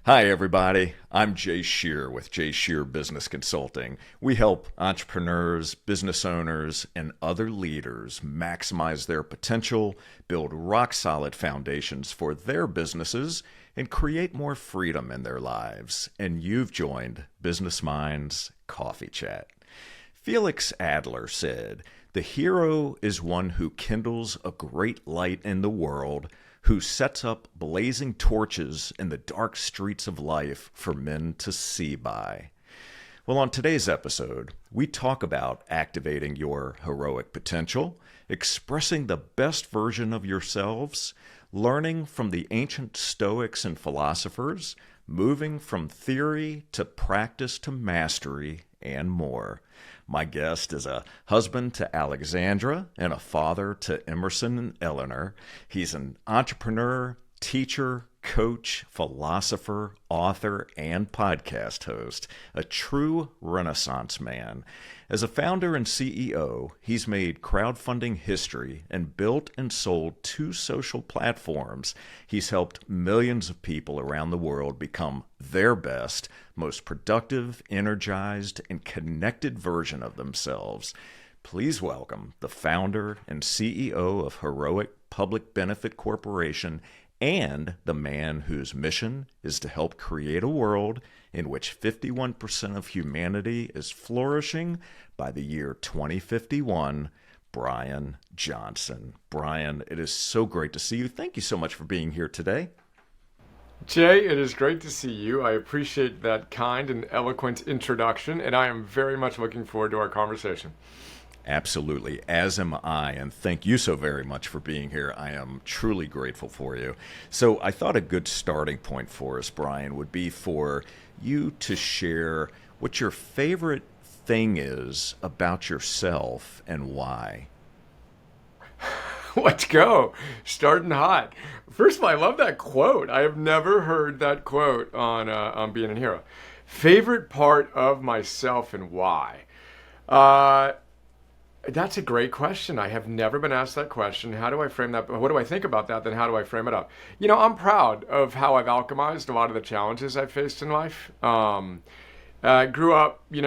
Hi, everybody. I'm Jay Scherr with Jay Scherr Business Consulting. We help entrepreneurs, business owners, and other leaders maximize their potential, build rock-solid foundations for their businesses, and create more freedom in their lives. And you've joined Business Minds Coffee Chat. Felix Adler said, "The hero is one who kindles a great light in the world, who sets up blazing torches in the dark streets of life for men to see by." Well, on today's episode, we talk about activating your heroic potential, expressing the best version of yourselves, learning from the ancient Stoics and philosophers, moving from theory to practice to mastery, and more. My guest is a husband to Alexandra and a father to Emerson and Eleanor. He's an entrepreneur, teacher, coach, philosopher, author, and podcast host, a true Renaissance man. As a founder and CEO, he's made crowdfunding history and built and sold 2 social platforms. He's helped millions of people around the world become their best, most productive, energized, and connected version of themselves. Please welcome the founder and CEO of Heroic Public Benefit Corporation and the man whose mission is to help create a world in which 51% of humanity is flourishing by the year 2051, Brian Johnson. Brian, it is so great to see you. Thank you so much for being here today. Jay, it is great to see you. I appreciate that kind and eloquent introduction, and I am very much looking forward to our conversation. Absolutely, as am I, and thank you so very much for being here. I am truly grateful for you. So I thought a good starting point for us, Brian, would be for you to share what your favorite thing is about yourself and why. Let's go. Starting hot. First of all, I love that quote. I have never heard that quote on Being a Hero. Favorite part of myself and why? That's a great question. I have never been asked that question. How do I frame that? What do I think about that? Then how do I frame it up? I'm proud of how I've alchemized a lot of the challenges I've faced in life. I grew up, in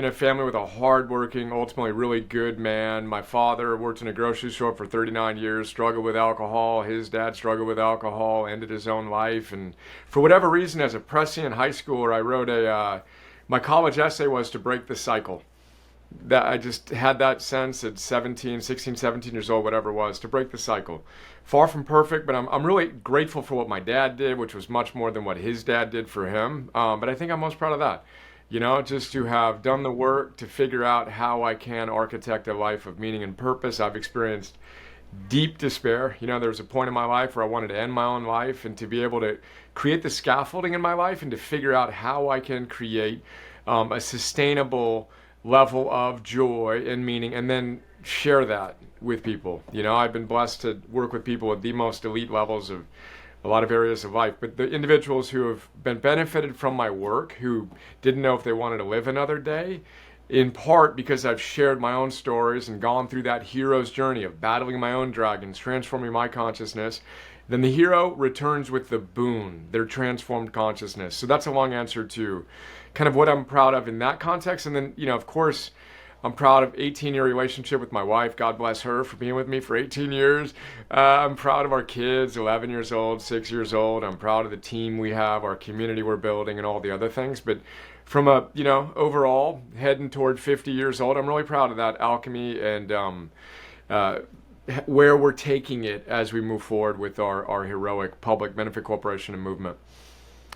a family with a hardworking, ultimately really good man. My father worked in a grocery store for 39 years, struggled with alcohol. His dad struggled with alcohol, ended his own life. And for whatever reason, as a prescient high schooler, I wrote my college essay was to break the cycle. That I just had that sense at 16, 17 years old, whatever it was, to break the cycle. Far from perfect, but I'm really grateful for what my dad did, which was much more than what his dad did for him. But I think I'm most proud of that. Just to have done the work to figure out how I can architect a life of meaning and purpose. I've experienced deep despair. There was a point in my life where I wanted to end my own life, and to be able to create the scaffolding in my life and to figure out how I can create a sustainable level of joy and meaning, and then share that with people. I've been blessed to work with people at the most elite levels of a lot of areas of life, but the individuals who have been benefited from my work, who didn't know if they wanted to live another day, in part because I've shared my own stories and gone through that hero's journey of battling my own dragons, transforming my consciousness, then the hero returns with the boon, their transformed consciousness. So that's a long answer to kind of what I'm proud of in that context. And then, of course, I'm proud of 18-year relationship with my wife. God bless her for being with me for 18 years. I'm proud of our kids, 11 years old, 6 years old. I'm proud of the team we have, our community we're building, and all the other things. But from a, overall, heading toward 50 years old, I'm really proud of that alchemy and where we're taking it as we move forward with our heroic public benefit corporation and movement.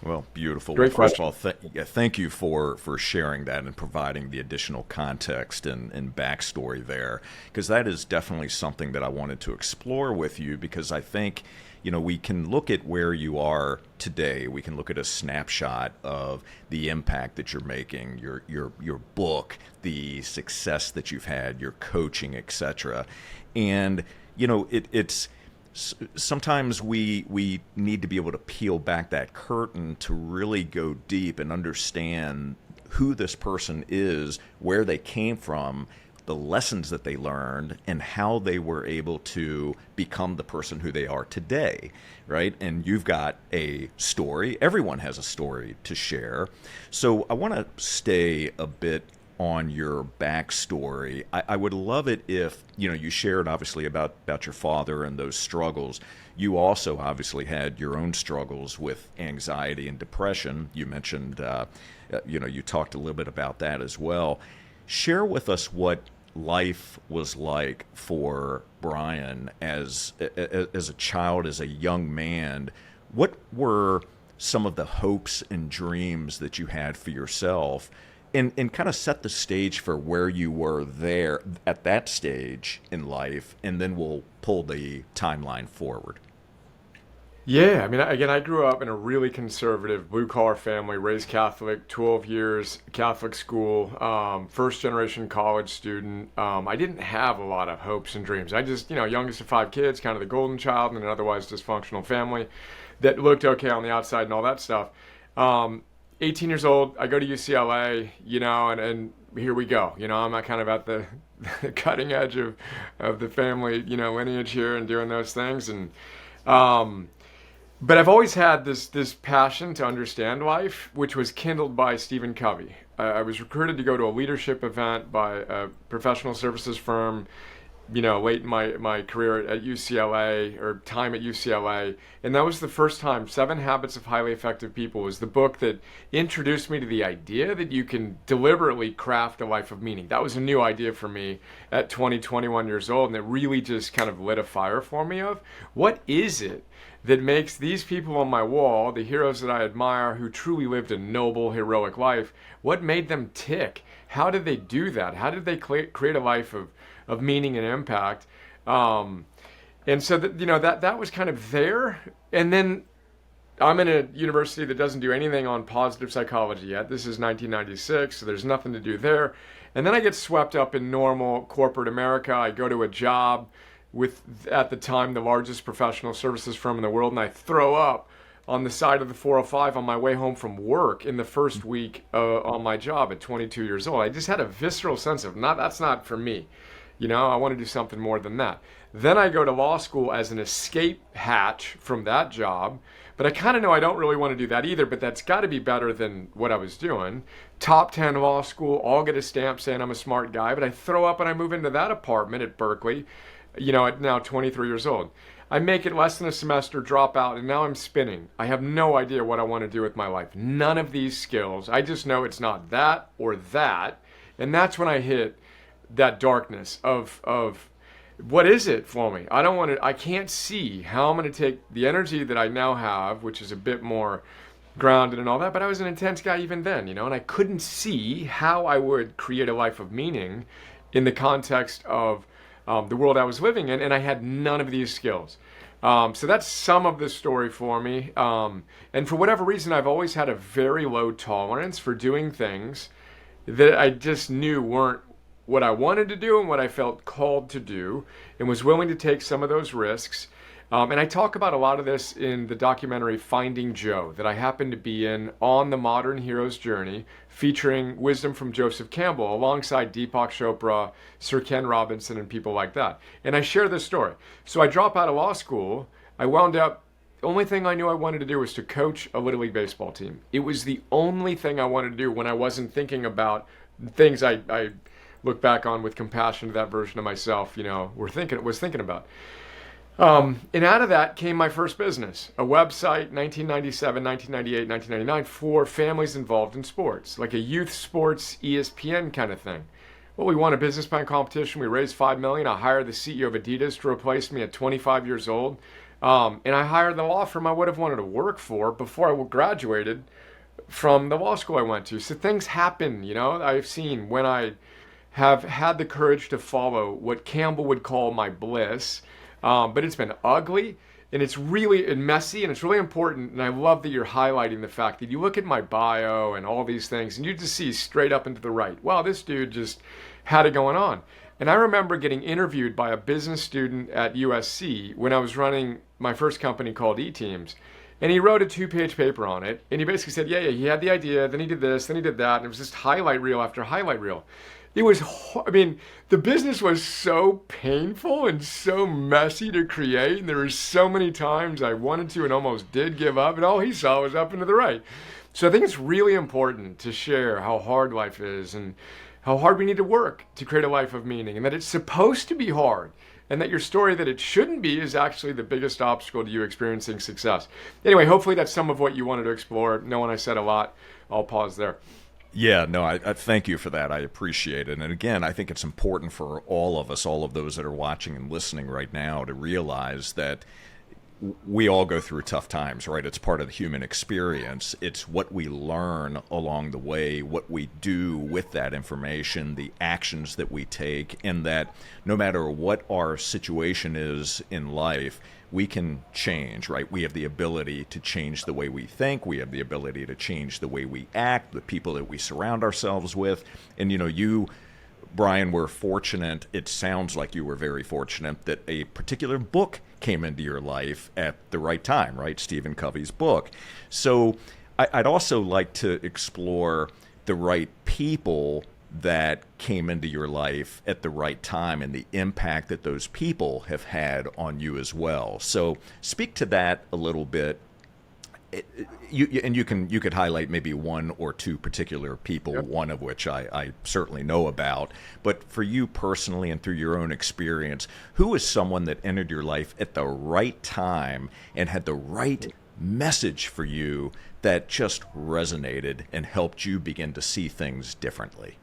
Well, beautiful. Great First of all, thank you for sharing that and providing the additional context and backstory there, because that is definitely something that I wanted to explore with you, because I think, we can look at where you are today. We can look at a snapshot of the impact that you're making, your book, the success that you've had, your coaching, etc. And, it's sometimes we need to be able to peel back that curtain to really go deep and understand who this person is, where they came from, the lessons that they learned, and how they were able to become the person who they are today, right? And you've got a story. Everyone has a story to share. So I want to stay a bit on your backstory. I would love it if, you shared obviously about your father and those struggles. You also obviously had your own struggles with anxiety and depression. You mentioned, you talked a little bit about that as well. Share with us what life was like for Brian as a child, as a young man. What were some of the hopes and dreams that you had for yourself? And kind of set the stage for where you were there at that stage in life, and then we'll pull the timeline forward. Yeah, I mean, again, I grew up in a really conservative blue collar family, raised Catholic, 12 years Catholic school, first generation college student. I didn't have a lot of hopes and dreams. I just, youngest of 5 kids, kind of the golden child in an otherwise dysfunctional family that looked okay on the outside and all that stuff. 18 years old, I go to UCLA, and here we go. I'm kind of at the, the cutting edge of the family, lineage here and doing those things. But I've always had this passion to understand life, which was kindled by Stephen Covey. I was recruited to go to a leadership event by a professional services firm, late in my career at UCLA, or time at UCLA. And that was the first time. 7 Habits of Highly Effective People was the book that introduced me to the idea that you can deliberately craft a life of meaning. That was a new idea for me at 21 years old. And it really just kind of lit a fire for me of what is it that makes these people on my wall, the heroes that I admire who truly lived a noble, heroic life, what made them tick? How did they do that? How did they create a life of meaning and impact? And so that was kind of there. And then I'm in a university that doesn't do anything on positive psychology yet. This is 1996, so there's nothing to do there. And then I get swept up in normal corporate America. I go to a job with, at the time, the largest professional services firm in the world, and I throw up on the side of the 405 on my way home from work in the first week on my job at 22 years old. I just had a visceral sense of, that's not for me. I want to do something more than that. Then I go to law school as an escape hatch from that job, but I kind of know I don't really want to do that either, but that's got to be better than what I was doing. Top 10 law school, all get a stamp saying I'm a smart guy, but I throw up and I move into that apartment at Berkeley, at now 23 years old. I make it less than a semester, drop out, and now I'm spinning. I have no idea what I want to do with my life. None of these skills. I just know it's not that or that. And that's when I hit that darkness of what is it for me? I can't see how I'm going to take the energy that I now have, which is a bit more grounded and all that, but I was an intense guy even then, and I couldn't see how I would create a life of meaning in the context of the world I was living in, and I had none of these skills. So that's some of the story for me. And for whatever reason, I've always had a very low tolerance for doing things that I just knew weren't what I wanted to do and what I felt called to do, and was willing to take some of those risks. And I talk about a lot of this in the documentary Finding Joe that I happen to be in on the modern hero's journey, featuring wisdom from Joseph Campbell alongside Deepak Chopra, Sir Ken Robinson, and people like that. And I share this story. So I drop out of law school. I wound up, the only thing I knew I wanted to do was to coach a Little League baseball team. It was the only thing I wanted to do when I wasn't thinking about things I look back on with compassion to that version of myself, was thinking about. And out of that came my first business, a website, 1997, 1998, 1999, for families involved in sports, like a youth sports ESPN kind of thing. Well, we won a business plan competition. We raised $5 million. I hired the CEO of Adidas to replace me at 25 years old. And I hired the law firm I would have wanted to work for before I graduated from the law school I went to. So things happen, I've seen when I have had the courage to follow what Campbell would call my bliss. But it's been ugly, and it's really messy, and it's really important. And I love that you're highlighting the fact that you look at my bio and all these things, and you just see straight up and to the right, wow, this dude just had it going on. And I remember getting interviewed by a business student at USC when I was running my first company called E-Teams. And he wrote a 2-page paper on it, and he basically said, yeah, he had the idea, then he did this, then he did that, and it was just highlight reel after highlight reel. It was, I mean, the business was so painful and so messy to create. And there were so many times I wanted to and almost did give up, and all he saw was up and to the right. So I think it's really important to share how hard life is and how hard we need to work to create a life of meaning, and that it's supposed to be hard. And that your story that it shouldn't be is actually the biggest obstacle to you experiencing success. Anyway, hopefully that's some of what you wanted to explore. Knowing I said a lot, I'll pause there. Yeah, no, I thank you for that. I appreciate it. And again, I think it's important for all of us, all of those that are watching and listening right now, to realize that we all go through tough times, right? It's part of the human experience. It's what we learn along the way, what we do with that information, the actions that we take, and that no matter what our situation is in life, we can change, right? We have the ability to change the way we think. We have the ability to change the way we act, the people that we surround ourselves with. And, you, Brian, were fortunate. It sounds like you were very fortunate that a particular book came into your life at the right time, right? Stephen Covey's book. So I'd also like to explore the right people that came into your life at the right time and the impact that those people have had on you as well. So speak to that a little bit. You could highlight maybe one or two particular people, Yep. one of which I certainly know about. But for you personally and through your own experience, who is someone that entered your life at the right time and had the right message for you that just resonated and helped you begin to see things differently?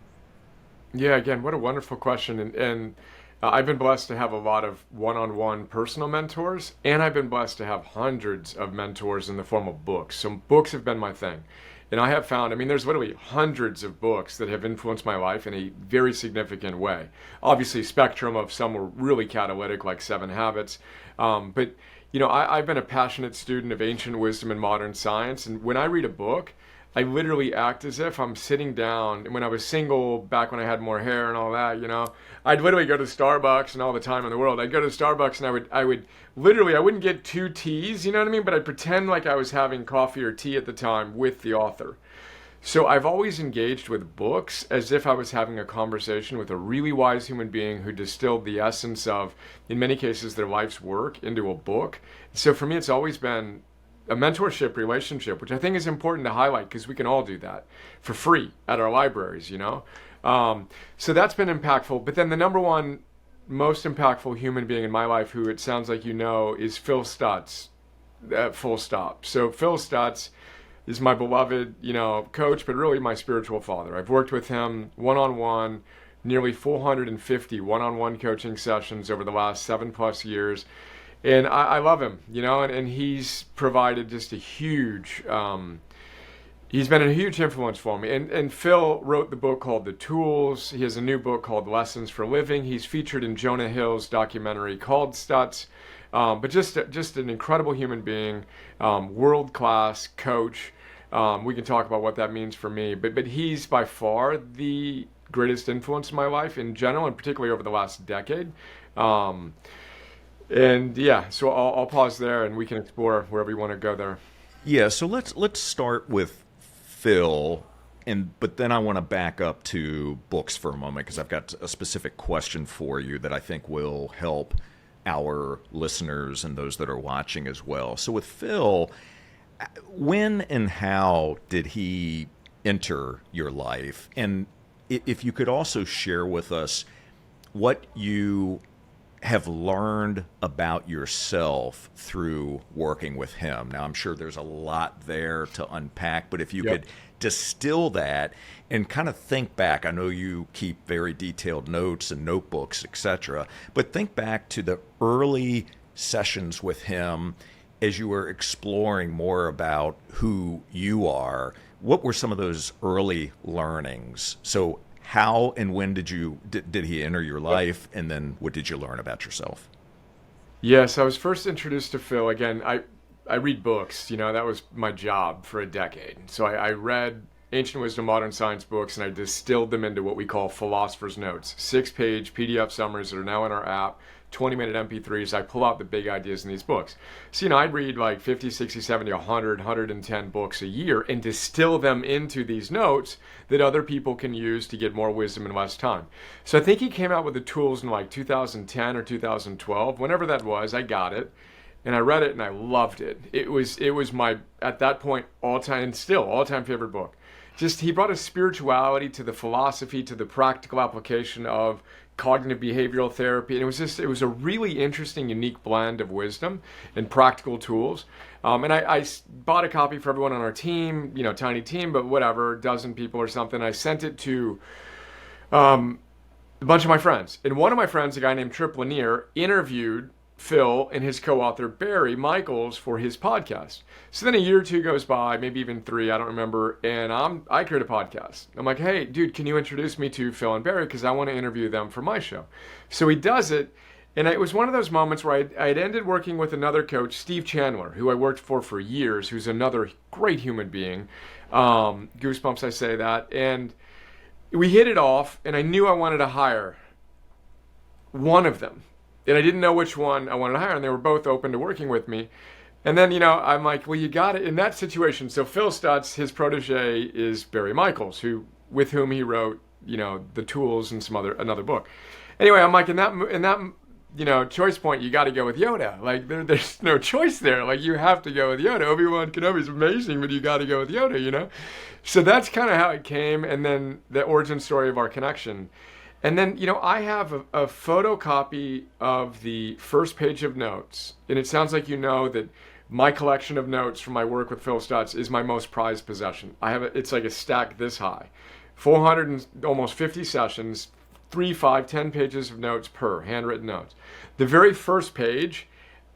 Yeah, again, what a wonderful question. And I've been blessed to have a lot of one-on-one personal mentors, and I've been blessed to have hundreds of mentors in the form of books. So books have been my thing. And I have found, I mean, there's literally hundreds of books that have influenced my life in a very significant way. Obviously, spectrum of some were really catalytic, like Seven Habits. But, I've been a passionate student of ancient wisdom and modern science. And when I read a book, I literally act as if I'm sitting down. And when I was single, back when I had more hair and all that, I'd literally go to Starbucks, and all the time in the world, I'd go to Starbucks and I would literally, I wouldn't get two teas, you know what I mean? But I'd pretend like I was having coffee or tea at the time with the author. So I've always engaged with books as if I was having a conversation with a really wise human being who distilled the essence of, in many cases, their life's work into a book. So for me, it's always been a mentorship relationship, which I think is important to highlight because we can all do that for free at our libraries. So that's been impactful. But then the number one most impactful human being in my life, who it sounds like is Phil Stutz, full stop. So Phil Stutz is my beloved, coach, but really my spiritual father. I've worked with him one-on-one, nearly 450 one-on-one coaching sessions over the last 7+ years. And I love him, and he's provided just he's been a huge influence for me. And Phil wrote the book called The Tools. He has a new book called Lessons for Living. He's featured in Jonah Hill's documentary called Stutz. But just an incredible human being, world-class coach. We can talk about what that means for me. But he's by far the greatest influence in my life in general, and particularly over the last decade. And yeah, so I'll pause there, and we can explore wherever you want to go there. Yeah, so let's start with Phil, but then I want to back up to books for a moment because I've got a specific question for you that I think will help our listeners and those that are watching as well. So with Phil, when and how did he enter your life? And if you could also share with us what you have learned about yourself through working with him. Now, I'm sure there's a lot there to unpack, but if you could distill that and kind of think back, I know you keep very detailed notes and notebooks, etc., but think back to the early sessions with him as you were exploring more about who you are. What were some of those early learnings? So how and when did he enter your life, and then what did you learn about yourself? Yes, I was first introduced to Phil. Again, I read books. That was my job for a decade. So I read ancient wisdom, modern science books, and I distilled them into what we call philosopher's notes, 6-page PDF summaries that are now in our app, 20-minute MP3s. I pull out the big ideas in these books. So, I'd read like 50, 60, 70, 100, 110 books a year and distill them into these notes that other people can use to get more wisdom in less time. So I think he came out with the tools in like 2010 or 2012. Whenever that was, I got it. And I read it and I loved it. It was my, at that point, all-time favorite book. Just, he brought a spirituality to the philosophy, to the practical application of cognitive behavioral therapy. And it was a really interesting, unique blend of wisdom and practical tools. And I bought a copy for everyone on our team, tiny team, but whatever, a dozen people or something. I sent it to a bunch of my friends. And one of my friends, a guy named Trip Lanier, interviewed Phil and his co-author Barry Michaels for his podcast. So then a year or two goes by, maybe even 3, I don't remember, and I create a podcast. I'm like, hey, dude, can you introduce me to Phil and Barry, because I want to interview them for my show. So he does it, and it was one of those moments where I'd ended working with another coach, Steve Chandler, who I worked for years, who's another great human being. Goosebumps, I say that. And we hit it off, and I knew I wanted to hire one of them. And I didn't know which one I wanted to hire, and they were both open to working with me. And then, I'm like, well, you got it in that situation. So Phil Stutz, his protege is Barry Michaels, with whom he wrote, The Tools and another book. Anyway, I'm like, in that choice point, you got to go with Yoda. Like, there's no choice there. Like, you have to go with Yoda. Obi-Wan Kenobi's amazing, but you got to go with Yoda, So that's kind of how it came, and then the origin story of our connection. And then, I have a photocopy of the first page of notes. And it sounds like that my collection of notes from my work with Phil Stutz is my most prized possession. It's like a stack this high. 400 and almost 50 sessions, 3, 5, 10 pages of notes per, handwritten notes. The very first page,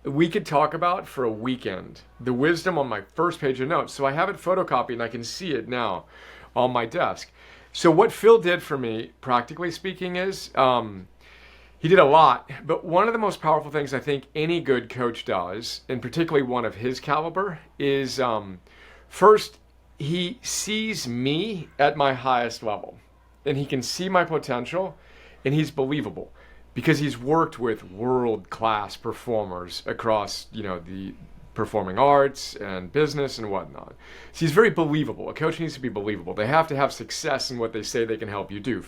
we could talk about for a weekend. The wisdom on my first page of notes. So I have it photocopied and I can see it now on my desk. So what Phil did for me, practically speaking, is he did a lot. But one of the most powerful things I think any good coach does, and particularly one of his caliber, is first, he sees me at my highest level. And he can see my potential, and he's believable. Because he's worked with world-class performers across, the performing arts and business and whatnot. So he's very believable. A coach needs to be believable. They have to have success in what they say they can help you do.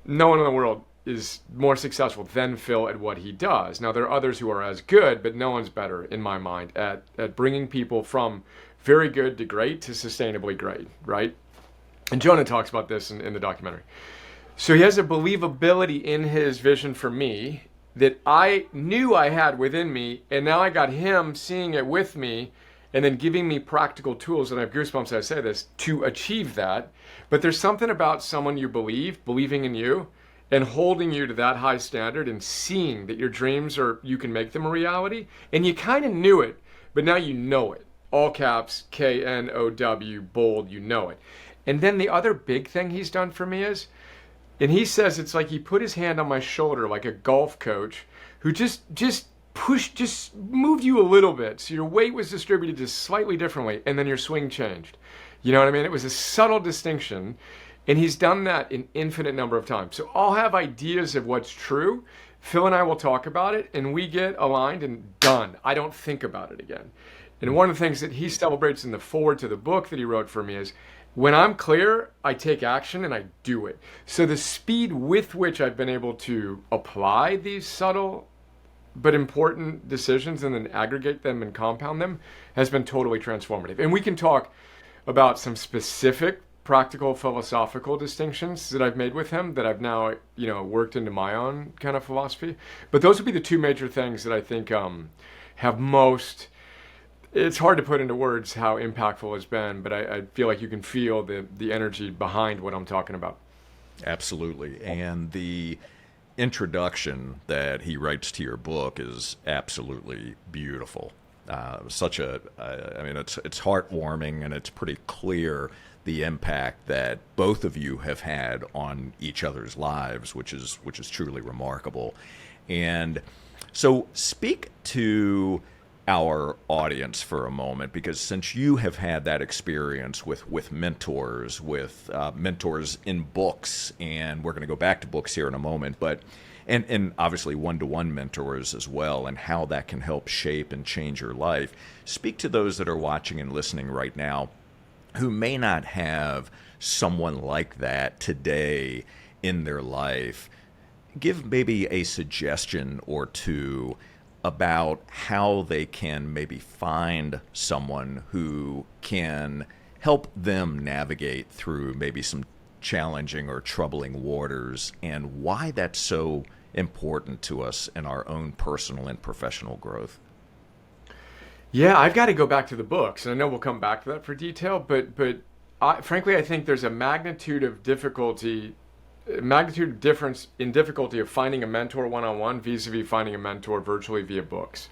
No one in the world is more successful than Phil at what he does. Now, there are others who are as good, but no one's better, in my mind, at bringing people from very good to great to sustainably great, right? And Jonah talks about this in the documentary. So he has a believability in his vision for me that I knew I had within me, and now I got him seeing it with me and then giving me practical tools, and I have goosebumps as I say this, to achieve that. But there's something about someone you believing in you, and holding you to that high standard and seeing that your dreams you can make them a reality. And you kind of knew it, but now you know it. All caps, KNOW, bold, you know it. And then the other big thing he's done for me is, and he says it's like he put his hand on my shoulder like a golf coach who just moved you a little bit. So your weight was distributed just slightly differently, and then your swing changed. You know what I mean? It was a subtle distinction, and he's done that an infinite number of times. So I'll have ideas of what's true. Phil and I will talk about it, and we get aligned and done. I don't think about it again. And one of the things that he celebrates in the foreword to the book that he wrote for me is, when I'm clear, I take action and I do it. So the speed with which I've been able to apply these subtle but important decisions and then aggregate them and compound them has been totally transformative. And we can talk about some specific practical philosophical distinctions that I've made with him that I've now, worked into my own kind of philosophy. But those would be the two major things that I think have most... It's hard to put into words how impactful it's been, but I feel like you can feel the energy behind what I'm talking about. Absolutely. And the introduction that he writes to your book is absolutely beautiful. It's heartwarming, and it's pretty clear the impact that both of you have had on each other's lives, which is truly remarkable. And so speak to our audience for a moment, because since you have had that experience with mentors, with mentors in books, and we're going to go back to books here in a moment, but and obviously one-to-one mentors as well, and how that can help shape and change your life. Speak to those that are watching and listening right now who may not have someone like that today in their life. Give maybe a suggestion or two about how they can maybe find someone who can help them navigate through maybe some challenging or troubling waters, and why that's so important to us in our own personal and professional growth. Yeah, I've got to go back to the books, and I know we'll come back to that for detail, but frankly, I think there's a magnitude of difference in difficulty of finding a mentor one-on-one vis-a-vis finding a mentor virtually via books.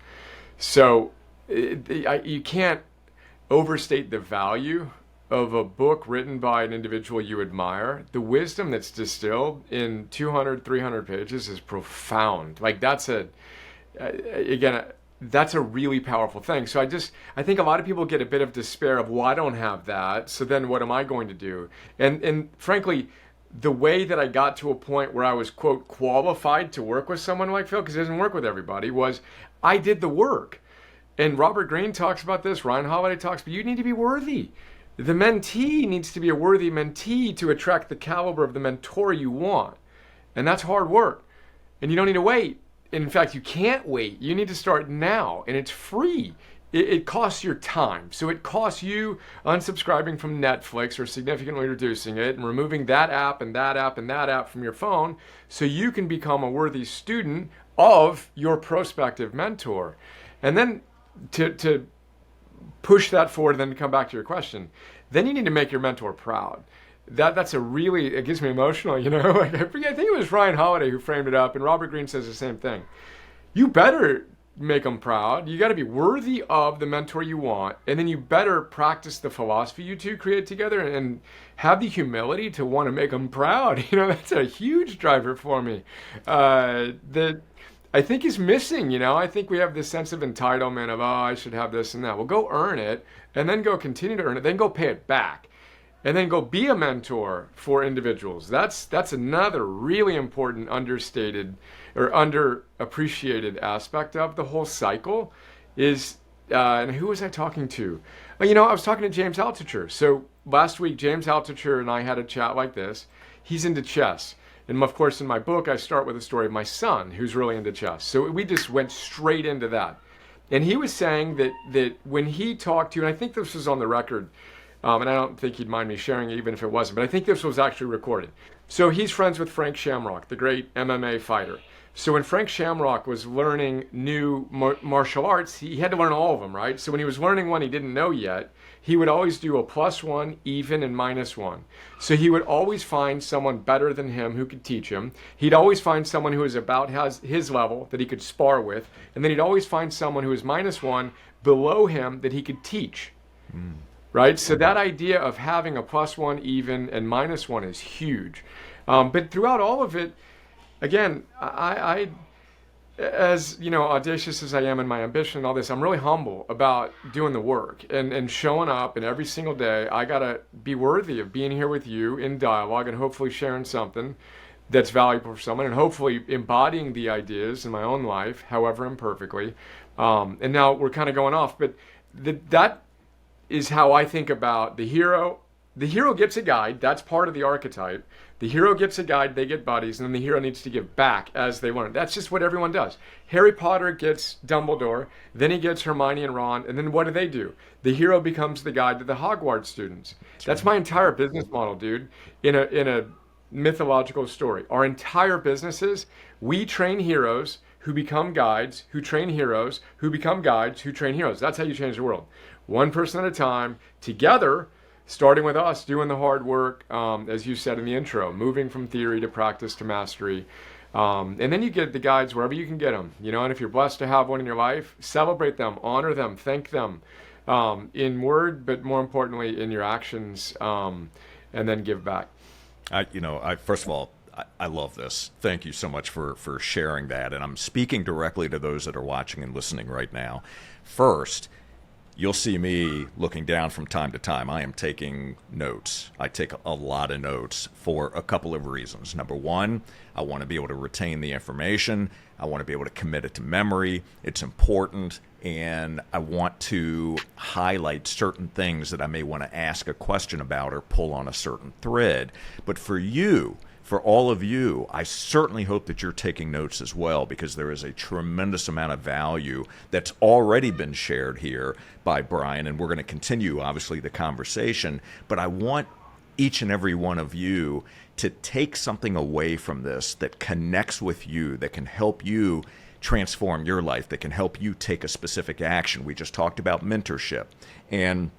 So you can't overstate the value of a book written by an individual you admire. The wisdom that's distilled in 200, 300 pages is profound. Like that's a really powerful thing. So I think a lot of people get a bit of despair of, well, I don't have that, so then what am I going to do? And frankly, the way that I got to a point where I was, quote, qualified to work with someone like Phil, because it doesn't work with everybody, was I did the work. And Robert Greene talks about this, Ryan Holiday talks, but you need to be worthy. The mentee needs to be a worthy mentee to attract the caliber of the mentor you want. And that's hard work. And you don't need to wait. And in fact, you can't wait. You need to start now, and it's free. It costs your time. So it costs you unsubscribing from Netflix or significantly reducing it and removing that app and that app and that app from your phone so you can become a worthy student of your prospective mentor. And then to push that forward and then to come back to your question, then you need to make your mentor proud. That's a really, it gets me emotional, you know. Like, I think it was Ryan Holiday who framed it up, and Robert Greene says the same thing. You better make them proud. You got to be worthy of the mentor you want, and then you better practice the philosophy you two create together and have the humility to want to make them proud. You know, that's a huge driver for me that I think is missing. You know, I think we have this sense of entitlement of, oh, I should have this and that. Well, go earn it, and then go continue to earn it, then go pay it back. And then go be a mentor for individuals. That's another really important understated or underappreciated aspect of the whole cycle is, and who was I talking to? Well, you know, I was talking to James Altucher. So last week, James Altucher and I had a chat like this. He's into chess. And of course, in my book, I start with a story of my son who's really into chess. So we just went straight into that. And he was saying that when he talked to, and I think this was on the record, and I don't think he'd mind me sharing it even if it wasn't, but I think this was actually recorded. So he's friends with Frank Shamrock, the great MMA fighter. So when Frank Shamrock was learning new martial arts, he had to learn all of them, right? So when he was learning one he didn't know yet, he would always do a +1, even, and -1. So he would always find someone better than him who could teach him. He'd always find someone who was about his level that he could spar with. And then he'd always find someone who was -1 below him that he could teach. Right? So that idea of having a +1, even, and -1 is huge. But throughout all of it, again, I, as you know, audacious as I am in my ambition and all this, I'm really humble about doing the work and showing up. And every single day, I got to be worthy of being here with you in dialogue and hopefully sharing something that's valuable for someone and hopefully embodying the ideas in my own life, however imperfectly. And now we're kind of going off, but that is how I think about the hero. The hero gets a guide. That's part of the archetype. The hero gets a guide, they get buddies, and then the hero needs to give back as they learn. That's just what everyone does. Harry Potter gets Dumbledore, then he gets Hermione and Ron, and then what do? The hero becomes the guide to the Hogwarts students. That's my entire business model, dude, in a mythological story. Our entire businesses, we train heroes who become guides, who train heroes, who become guides, who train heroes. That's how you change the world. One person at a time, together, starting with us doing the hard work, as you said in the intro, moving from theory to practice to mastery. And then you get the guides wherever you can get them. You know, and if you're blessed to have one in your life, celebrate them, honor them, thank them in word, but more importantly in your actions, and then give back. First of all, I love this. Thank you so much for sharing that. And I'm speaking directly to those that are watching and listening right now. First, you'll see me looking down from time to time. I am taking notes. I take a lot of notes for a couple of reasons. Number one, I want to be able to retain the information. I want to be able to commit it to memory. It's important. And I want to highlight certain things that I may want to ask a question about or pull on a certain thread. But for you, for all of you, I certainly hope that you're taking notes as well, because there is a tremendous amount of value that's already been shared here by Brian, and we're going to continue, obviously, the conversation. But I want each and every one of you to take something away from this that connects with you, that can help you transform your life, that can help you take a specific action. We just talked about mentorship. And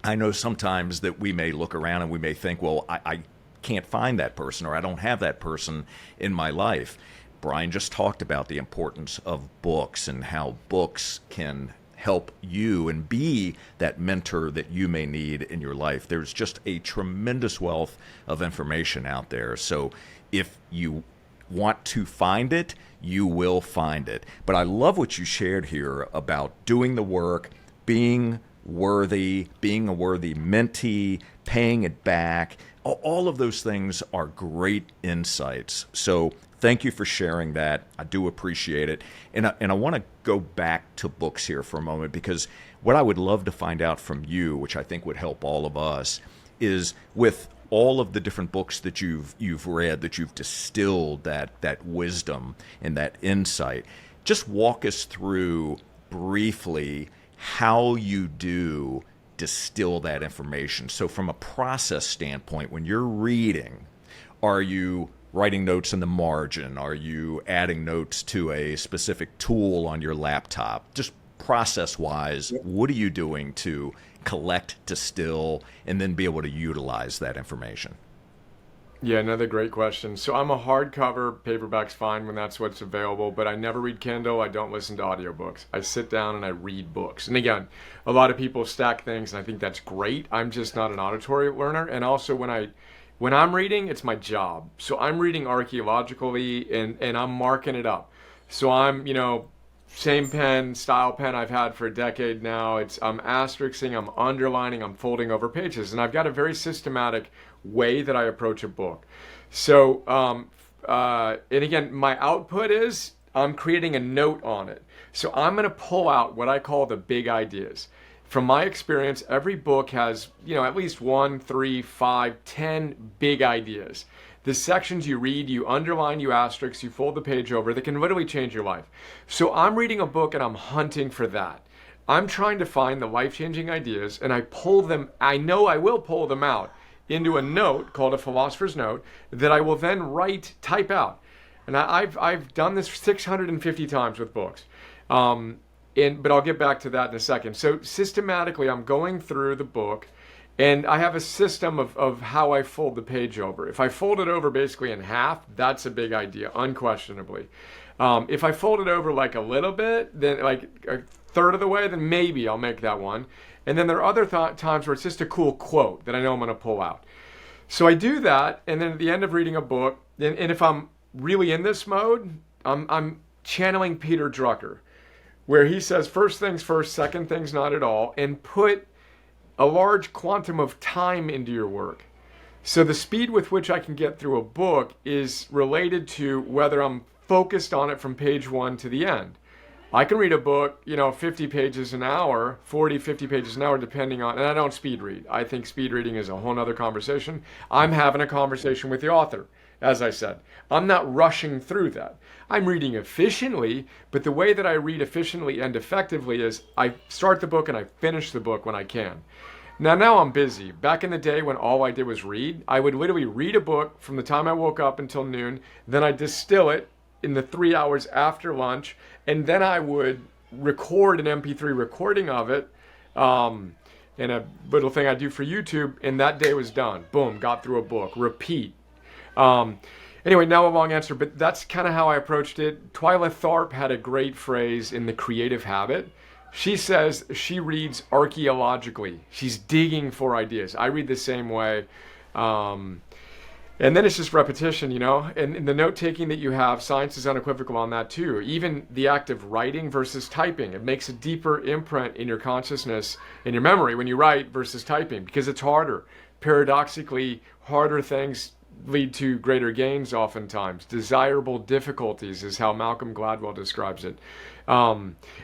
I know sometimes that we may look around and we may think, well, I can't find that person, or I don't have that person in my life. Brian just talked about the importance of books and how books can help you and be that mentor that you may need in your life. There's just a tremendous wealth of information out there. So if you want to find it, you will find it. But I love what you shared here about doing the work, being worthy, being a worthy mentee, paying it back. All of those things are great insights. So thank you for sharing that. I do appreciate it. And I want to go back to books here for a moment, because what I would love to find out from you, which I think would help all of us, is with all of the different books that you've read, that you've distilled that wisdom and that insight, just walk us through briefly how you do distill that information. So from a process standpoint, when you're reading, are you writing notes in the margin? Are you adding notes to a specific tool on your laptop? Just process-wise, what are you doing to collect, distill, and then be able to utilize that information? Yeah, another great question. So I'm a hardcover, paperback's fine when that's what's available, but I never read Kindle. I don't listen to audiobooks. I sit down and I read books. And again, a lot of people stack things, and I think that's great. I'm just not an auditory learner. And also when I'm reading, it's my job. So I'm reading archaeologically, and I'm marking it up. So I'm, same style pen I've had for a decade now. I'm asterisking, I'm underlining, I'm folding over pages, and I've got a very systematic way that I approach a book. So, and again, my output is I'm creating a note on it. So I'm going to pull out what I call the big ideas. From my experience, every book has, at least 1, 3, 5, 10 big ideas. The sections you read, you underline, you asterisk, you fold the page over, that can literally change your life. So I'm reading a book and I'm hunting for that. I'm trying to find the life-changing ideas, and I pull them, I know I will pull them out into a note called a philosopher's note that I will then type out. And I've done this 650 times with books. But I'll get back to that in a second. So systematically, I'm going through the book, and I have a system of how I fold the page over. If I fold it over basically in half, that's a big idea, unquestionably. If I fold it over like a little bit, then like a third of the way, then maybe I'll make that one. And then there are other times where it's just a cool quote that I know I'm going to pull out. So I do that, and then at the end of reading a book, and if I'm really in this mode, I'm channeling Peter Drucker, where he says, first things first, second things not at all, and put a large quantum of time into your work. So the speed with which I can get through a book is related to whether I'm focused on it from page 1 to the end. I can read a book, 50 pages an hour, 40, 50 pages an hour, depending on, and I don't speed read. I think speed reading is a whole other conversation. I'm having a conversation with the author, as I said. I'm not rushing through that. I'm reading efficiently, but the way that I read efficiently and effectively is I start the book and I finish the book when I can. Now I'm busy. Back in the day when all I did was read, I would literally read a book from the time I woke up until noon, then I'd distill it in the 3 hours after lunch, and then I would record an MP3 recording of it, in a little thing I do for YouTube, and that day was done. Boom, got through a book. Repeat. Anyway, now a long answer, but that's kind of how I approached it. Twyla Tharp had a great phrase in The Creative Habit. She says she reads archaeologically. She's digging for ideas. I read the same way. And then it's just repetition, and the note taking that you have, science is unequivocal on that too. Even the act of writing versus typing, it makes a deeper imprint in your consciousness, in your memory when you write versus typing, because it's harder. Paradoxically, harder things lead to greater gains oftentimes. Desirable difficulties is how Malcolm Gladwell describes it.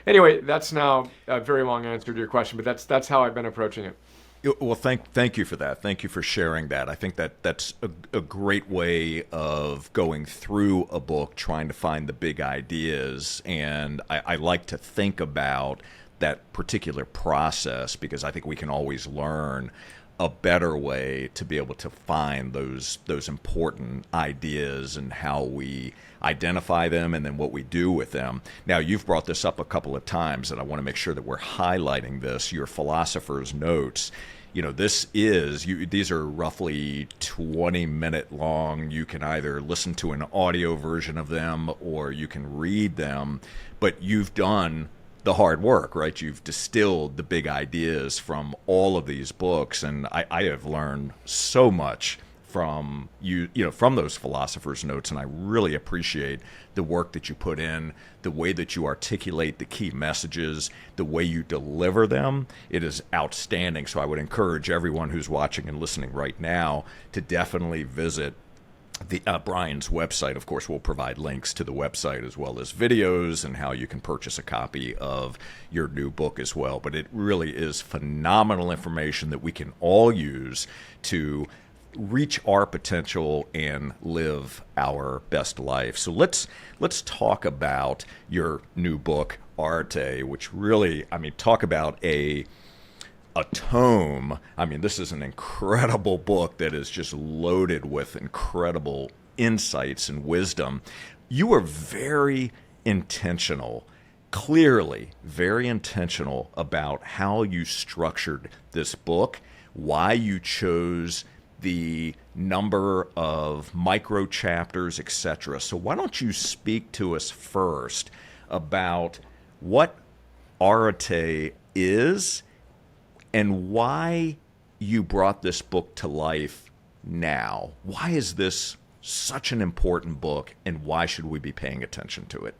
Anyway, that's now a very long answer to your question, but that's how I've been approaching it. Well, thank you for that. Thank you for sharing that. I think that's a great way of going through a book, trying to find the big ideas. And I like to think about that particular process because I think we can always learn a better way to be able to find those important ideas and how we identify them and then what we do with them. Now, you've brought this up a couple of times, and I want to make sure that we're highlighting this, your philosopher's notes. These are roughly 20-minute long. You can either listen to an audio version of them or you can read them, but you've done the hard work, right? You've distilled the big ideas from all of these books, and I have learned so much from from those philosophers' notes, and I really appreciate the work that you put in, the way that you articulate the key messages, the way you deliver them. It is outstanding. So I would encourage everyone who's watching and listening right now to definitely visit Brian's website. Of course, we'll provide links to the website as well as videos and how you can purchase a copy of your new book as well. But it really is phenomenal information that we can all use to reach our potential and live our best life. So let's talk about your new book, Areté, which really, talk about a tome. This is an incredible book that is just loaded with incredible insights and wisdom. You were very intentional, clearly very intentional about how you structured this book, why you chose the number of micro chapters, etc. So why don't you speak to us first about what Areté is and why you brought this book to life now. Why is this such an important book, and why should we be paying attention to it?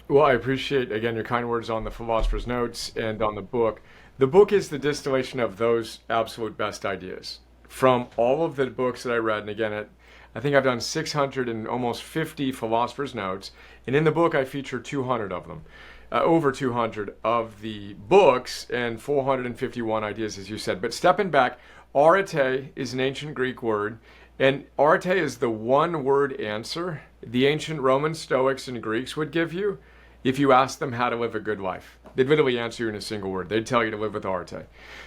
Well, I appreciate, again, your kind words on the philosopher's notes and on the book. The book is the distillation of those absolute best ideas from all of the books that I read. And again, I think I've done 600 and almost 50 philosopher's notes. And in the book, I feature 200 of them. Over 200 of the books and 451 ideas, as you said. But stepping back, Areté is an ancient Greek word, and Areté is the one-word answer the ancient Roman Stoics and Greeks would give you if you asked them how to live a good life. They'd literally answer you in a single word. They'd tell you to live with Areté.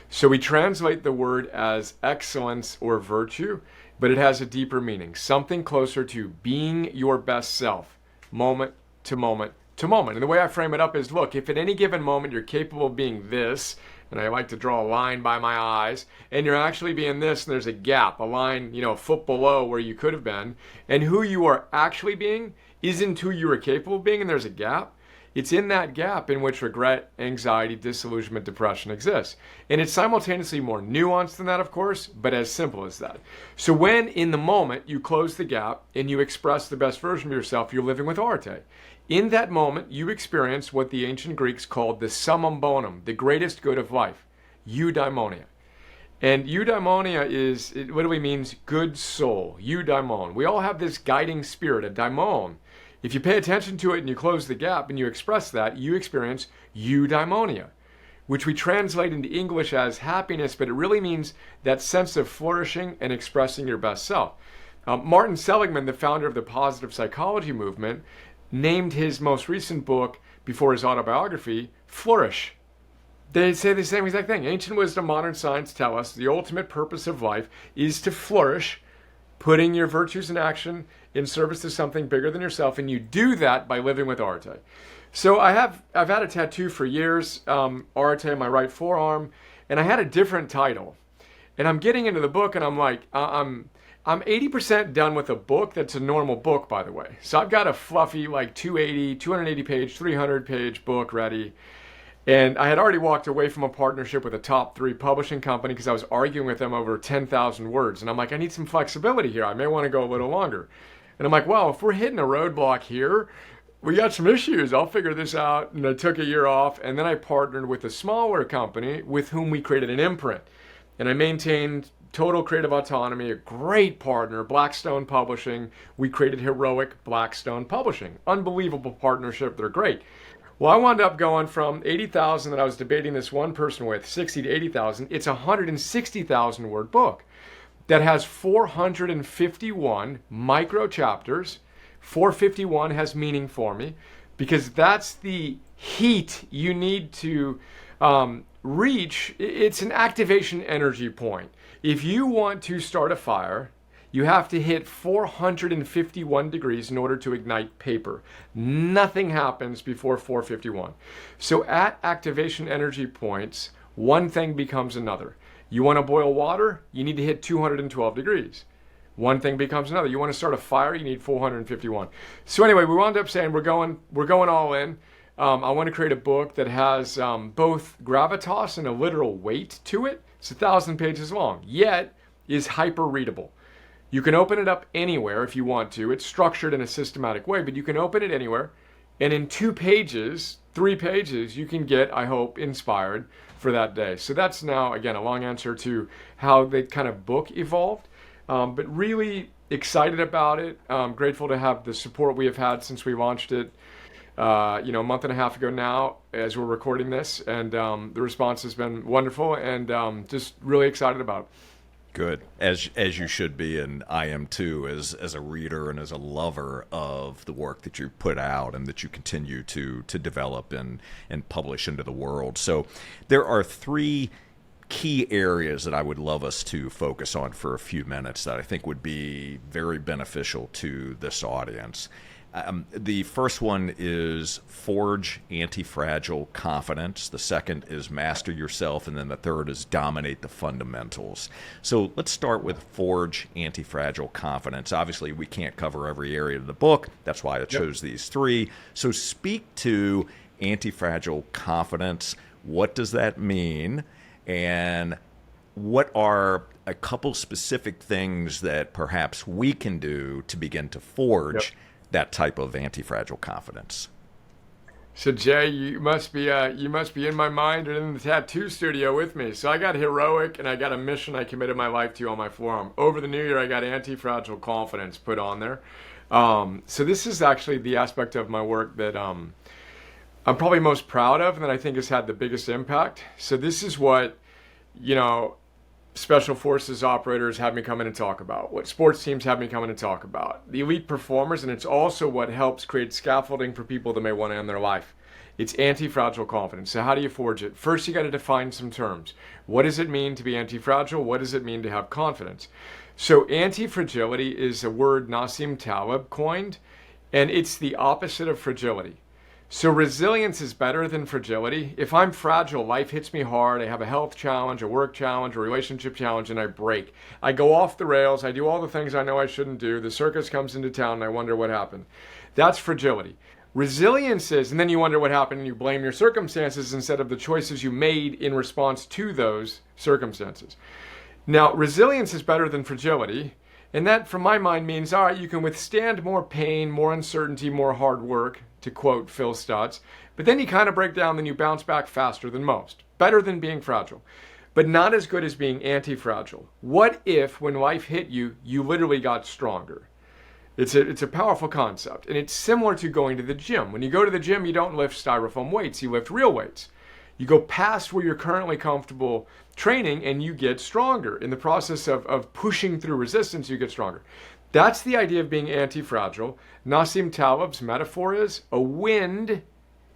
So we translate the word as excellence or virtue, but it has a deeper meaning, something closer to being your best self, moment to moment to moment. And the way I frame it up is, look, if at any given moment you're capable of being this, and I like to draw a line by my eyes, and you're actually being this, and there's a gap, a line, a foot below where you could have been, and who you are actually being isn't who you are capable of being, and there's a gap, it's in that gap in which regret, anxiety, disillusionment, depression exists. And it's simultaneously more nuanced than that, of course, but as simple as that. So when in the moment you close the gap and you express the best version of yourself, you're living with Areté. In that moment, you experience what the ancient Greeks called the summum bonum, the greatest good of life, eudaimonia. And eudaimonia it literally means good soul, eudaimon. We all have this guiding spirit, a daimon. If you pay attention to it and you close the gap and you express that, you experience eudaimonia, which we translate into English as happiness, but it really means that sense of flourishing and expressing your best self. Martin Seligman, the founder of the positive psychology movement, named his most recent book before his autobiography, Flourish. They say the same exact thing. Ancient wisdom, modern science tell us the ultimate purpose of life is to flourish, putting your virtues in action in service to something bigger than yourself, and you do that by living with Areté. So I've had a tattoo for years, Areté on my right forearm, and I had a different title. And I'm getting into the book, and I'm like, I'm 80% done with a book that's a normal book, by the way. So I've got a fluffy, 280 page, 300 page book ready. And I had already walked away from a partnership with a top 3 publishing company because I was arguing with them over 10,000 words. And I'm like, I need some flexibility here. I may want to go a little longer. And I'm like, well, if we're hitting a roadblock here, we got some issues. I'll figure this out. And I took a year off. And then I partnered with a smaller company with whom we created an imprint. And I maintained total creative autonomy, a great partner, Blackstone Publishing. We created Heroic Blackstone Publishing. Unbelievable partnership. They're great. Well, I wound up going from 80,000 that I was debating this one person with, 60 to 80,000. It's a 160,000 word book that has 451 micro chapters. 451 has meaning for me because that's the heat you need to reach. It's an activation energy point. If you want to start a fire, you have to hit 451 degrees in order to ignite paper. Nothing happens before 451. So at activation energy points, one thing becomes another. You want to boil water? You need to hit 212 degrees. One thing becomes another. You want to start a fire? You need 451. So anyway, we wound up saying we're going all in. I want to create a book that has both gravitas and a literal weight to it. It's 1,000 pages long, yet is hyper readable. You can open it up anywhere if you want to. It's structured in a systematic way, but you can open it anywhere. And in 2 pages, 3 pages, you can get, I hope, inspired for that day. So that's now, again, a long answer to how the kind of book evolved. But really excited about it. Grateful to have the support we have had since we launched it, a month and a half ago now as we're recording this. And the response has been wonderful and just really excited about it. Good, as you should be, and I am too, as a reader and as a lover of the work that you put out and that you continue to develop and publish into the world. So there are 3 key areas that I would love us to focus on for a few minutes that I think would be very beneficial to this audience. The first one is forge anti-fragile confidence. The second is master yourself. And then the third is dominate the fundamentals. So let's start with forge anti-fragile confidence. Obviously, we can't cover every area of the book. That's why I chose these 3. So speak to anti-fragile confidence. What does that mean? And what are a couple specific things that perhaps we can do to begin to forge that type of anti-fragile confidence? So Jay, you must be in my mind and in the tattoo studio with me. So I got Heroic and I got a mission I committed my life to on my forearm. Over the new year, I got anti-fragile confidence put on there. So this is actually the aspect of my work that I'm probably most proud of and that I think has had the biggest impact. So this is what, Special Forces operators have me come in and talk about, what sports teams have me come in and talk about, the elite performers, and it's also what helps create scaffolding for people that may want to end their life. It's anti-fragile confidence. So how do you forge it? First, you got to define some terms. What does it mean to be anti-fragile? What does it mean to have confidence? So anti-fragility is a word Nassim Taleb coined, and it's the opposite of fragility. So resilience is better than fragility. If I'm fragile, life hits me hard, I have a health challenge, a work challenge, a relationship challenge, and I break. I go off the rails, I do all the things I know I shouldn't do, the circus comes into town and I wonder what happened. That's fragility. Resilience is, and then you wonder what happened and you blame your circumstances instead of the choices you made in response to those circumstances. Now, resilience is better than fragility. And that, from my mind, means, all right, you can withstand more pain, more uncertainty, more hard work, to quote Phil Stutz, but then you kind of break down, then you bounce back faster than most. Better than being fragile, but not as good as being anti-fragile. What if, when life hit you, you literally got stronger? It's a powerful concept, and it's similar to going to the gym. When you go to the gym, you don't lift styrofoam weights, you lift real weights. You go past where you're currently comfortable training and you get stronger. In the process of pushing through resistance, you get stronger. That's the idea of being anti-fragile. Nassim Taleb's metaphor is a wind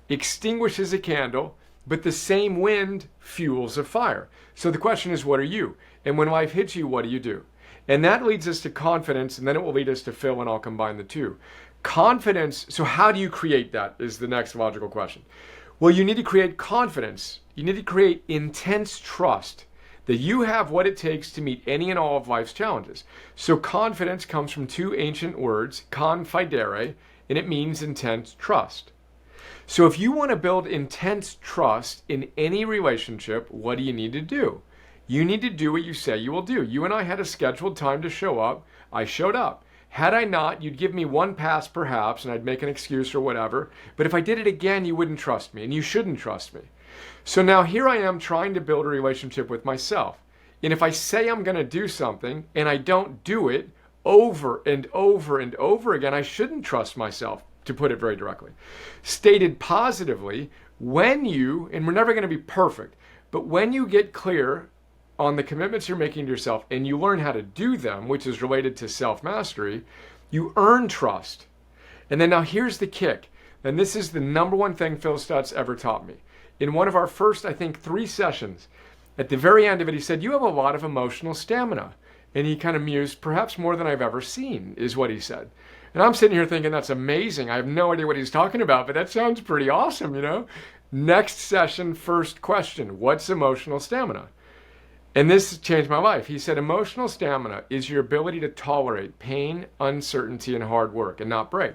extinguishes a candle, but the same wind fuels a fire. So the question is, what are you? And when life hits you, what do you do? And that leads us to confidence, and then it will lead us to Phil, and I'll combine the two. Confidence, so how do you create that is the next logical question. Well, you need to create confidence. You need to create intense trust that you have what it takes to meet any and all of life's challenges. So confidence comes from 2 ancient words, confidere, and it means intense trust. So if you want to build intense trust in any relationship, what do you need to do? You need to do what you say you will do. You and I had a scheduled time to show up. I showed up. Had I not, you'd give me one pass perhaps, and I'd make an excuse or whatever. But if I did it again, you wouldn't trust me, and you shouldn't trust me. So now here I am trying to build a relationship with myself. And if I say I'm going to do something and I don't do it over and over and over again, I shouldn't trust myself, to put it very directly. Stated positively, when you, and we're never going to be perfect, but when you get clear on the commitments you're making to yourself and you learn how to do them, which is related to self-mastery, you earn trust. And then now here's the kick. And this is the number one thing Phil Stutz ever taught me. In one of our first, I think, 3 sessions, at the very end of it, he said, you have a lot of emotional stamina. And he kind of mused, perhaps more than I've ever seen, is what he said. And I'm sitting here thinking, that's amazing. I have no idea what he's talking about, but that sounds pretty awesome, you know? Next session, first question, what's emotional stamina? And this changed my life. He said, emotional stamina is your ability to tolerate pain, uncertainty, and hard work and not break.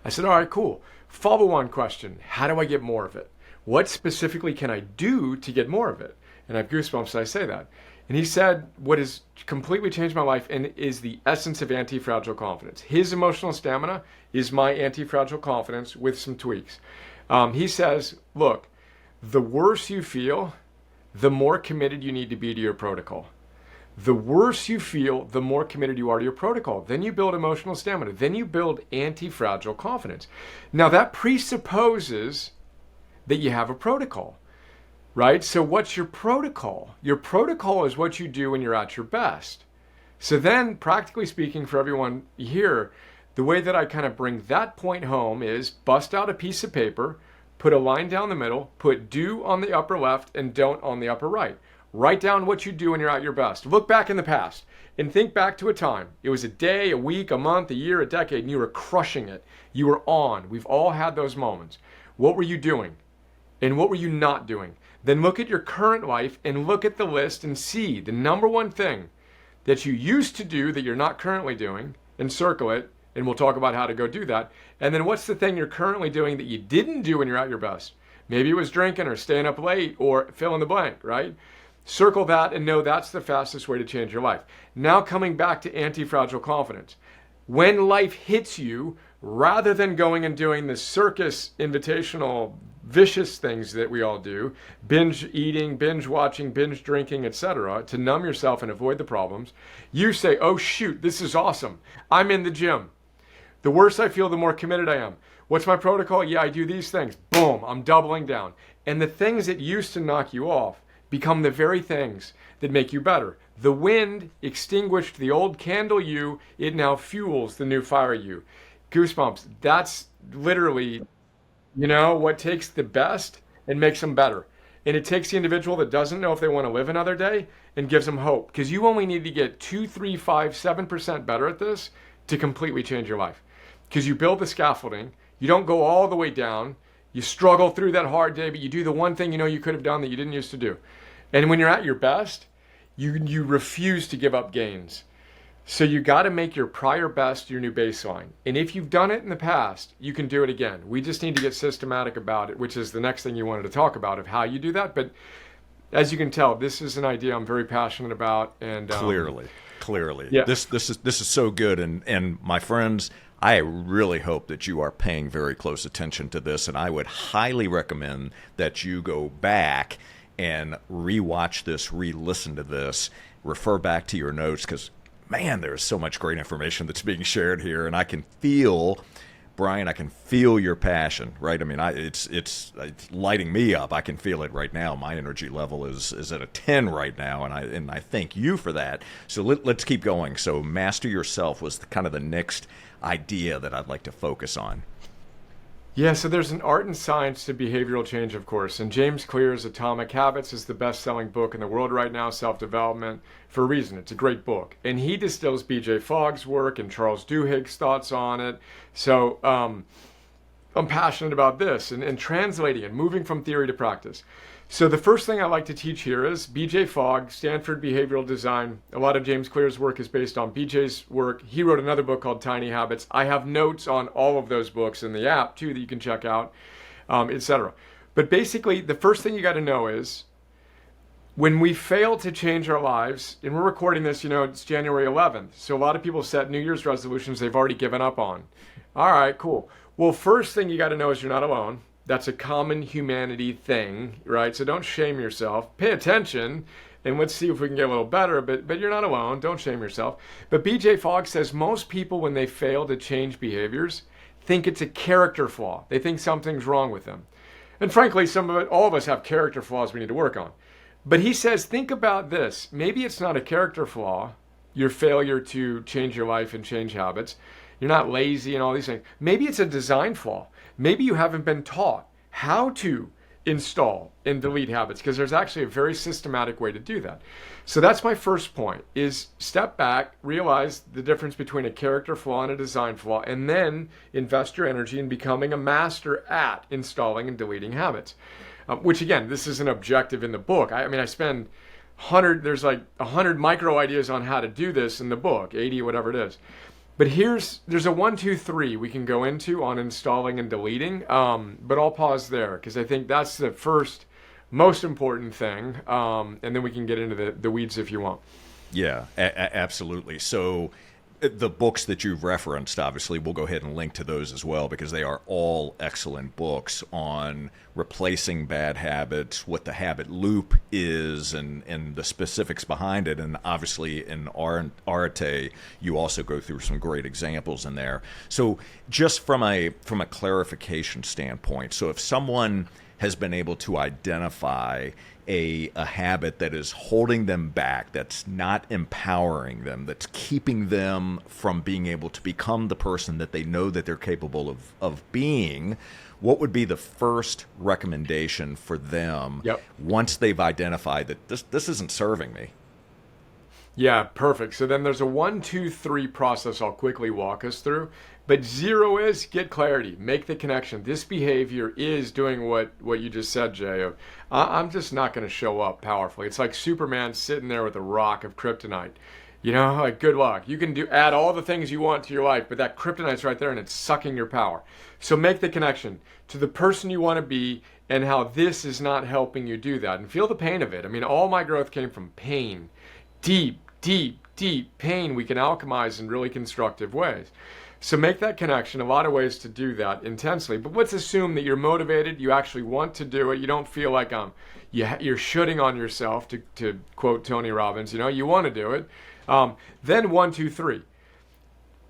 I said, all right, cool. Follow-on question, how do I get more of it? What specifically can I do to get more of it? And I have goosebumps as I say that. And he said, what has completely changed my life and is the essence of anti-fragile confidence. His emotional stamina is my anti-fragile confidence with some tweaks. He says, look, the worse you feel, the more committed you need to be to your protocol. The worse you feel, the more committed you are to your protocol. Then you build emotional stamina. Then you build anti-fragile confidence. Now that presupposes that you have a protocol, right? So what's your protocol? Your protocol is what you do when you're at your best. So then, practically speaking, for everyone here, the way that I kind of bring that point home is bust out a piece of paper, put a line down the middle, put do on the upper left and don't on the upper right. Write down what you do when you're at your best. Look back in the past and think back to a time. It was a day, a week, a month, a year, a decade, and you were crushing it. You were on. We've all had those moments. What were you doing? And what were you not doing? Then look at your current life and look at the list and see the number one thing that you used to do that you're not currently doing and circle it. And we'll talk about how to go do that. And then what's the thing you're currently doing that you didn't do when you're at your best? Maybe it was drinking or staying up late or fill in the blank, right? Circle that and know that's the fastest way to change your life. Now coming back to anti-fragile confidence. When life hits you, rather than going and doing the circus invitational vicious things that we all do, binge eating, binge watching, binge drinking, etc., to numb yourself and avoid the problems, you say, oh shoot, this is awesome. I'm in the gym. The worse I feel, the more committed I am. What's my protocol? Yeah, I do these things. Boom, I'm doubling down. And the things that used to knock you off become the very things that make you better. The wind extinguished the old candle you, it now fuels the new fire you. Goosebumps. That's literally, what takes the best and makes them better. And it takes the individual that doesn't know if they want to live another day and gives them hope. Because you only need to get 2, 3, 5, 7% better at this to completely change your life. Because you build the scaffolding, you don't go all the way down, you struggle through that hard day, but you do the one thing you could have done that you didn't used to do. And when you're at your best, you refuse to give up gains. So you got to make your prior best your new baseline. And if you've done it in the past, you can do it again. We just need to get systematic about it, which is the next thing you wanted to talk about of how you do that. But as you can tell, this is an idea I'm very passionate about. And clearly, yeah. This is so good. And my friends, I really hope that you are paying very close attention to this. And I would highly recommend that you go back and rewatch this, re-listen to this, refer back to your notes, because man, there's so much great information that's being shared here, and I can feel, Brian, I can feel your passion, right? I mean, it's lighting me up. I can feel it right now. My energy level is at a 10 right now, and I thank you for that. So let's keep going. So master yourself was kind of the next idea that I'd like to focus on. Yeah, so there's an art and science to behavioral change, of course. And James Clear's Atomic Habits is the best-selling book in the world right now, self-development, for a reason. It's a great book. And he distills B.J. Fogg's work and Charles Duhigg's thoughts on it. So I'm passionate about this and translating it, moving from theory to practice. So the first thing I like to teach here is BJ Fogg, Stanford Behavioral Design. A lot of James Clear's work is based on BJ's work. He wrote another book called Tiny Habits. I have notes on all of those books in the app too that you can check out, etc. But basically, the first thing you got to know is when we fail to change our lives, and we're recording this, it's January 11th. So a lot of people set New Year's resolutions they've already given up on. All right, cool. Well, first thing you got to know is you're not alone. That's a common humanity thing, right? So don't shame yourself. Pay attention, and let's see if we can get a little better. But you're not alone. Don't shame yourself. But BJ Fogg says most people, when they fail to change behaviors, think it's a character flaw. They think something's wrong with them. And frankly, all of us have character flaws we need to work on. But he says, think about this. Maybe it's not a character flaw, your failure to change your life and change habits. You're not lazy and all these things. Maybe it's a design flaw. Maybe you haven't been taught how to install and delete habits, because there's actually a very systematic way to do that. So that's my first point, is step back, realize the difference between a character flaw and a design flaw, and then invest your energy in becoming a master at installing and deleting habits. Which again, this is an objective in the book. I spend there's like 100 micro ideas on how to do this in the book, 80, whatever it is. But there's a 1, 2, 3 we can go into on installing and deleting, but I'll pause there because I think that's the first most important thing, and then we can get into the weeds if you want. Yeah, absolutely. So the books that you've referenced, obviously, we'll go ahead and link to those as well because they are all excellent books on replacing bad habits, what the habit loop is, and the specifics behind it. And obviously in Areté, you also go through some great examples in there. So just from a clarification standpoint, so if someone has been able to identify a habit that is holding them back, that's not empowering them, that's keeping them from being able to become the person that they know that they're capable of being, what would be the first recommendation for them once they've identified that this isn't serving me? Yeah, perfect. So then there's a 1, 2, 3 process I'll quickly walk us through. But 0 is get clarity, make the connection. This behavior is doing what you just said, Jay. I'm just not going to show up powerfully. It's like Superman sitting there with a rock of kryptonite. Like good luck. You can add all the things you want to your life, but that kryptonite's right there and it's sucking your power. So make the connection to the person you want to be and how this is not helping you do that. And feel the pain of it. All my growth came from pain. Deep pain we can alchemize in really constructive ways. So make that connection. A lot of ways to do that intensely. But let's assume that you're motivated, you actually want to do it, you don't feel like you're shooting on yourself, to quote Tony Robbins. You want to do it. Then 1, 2, 3.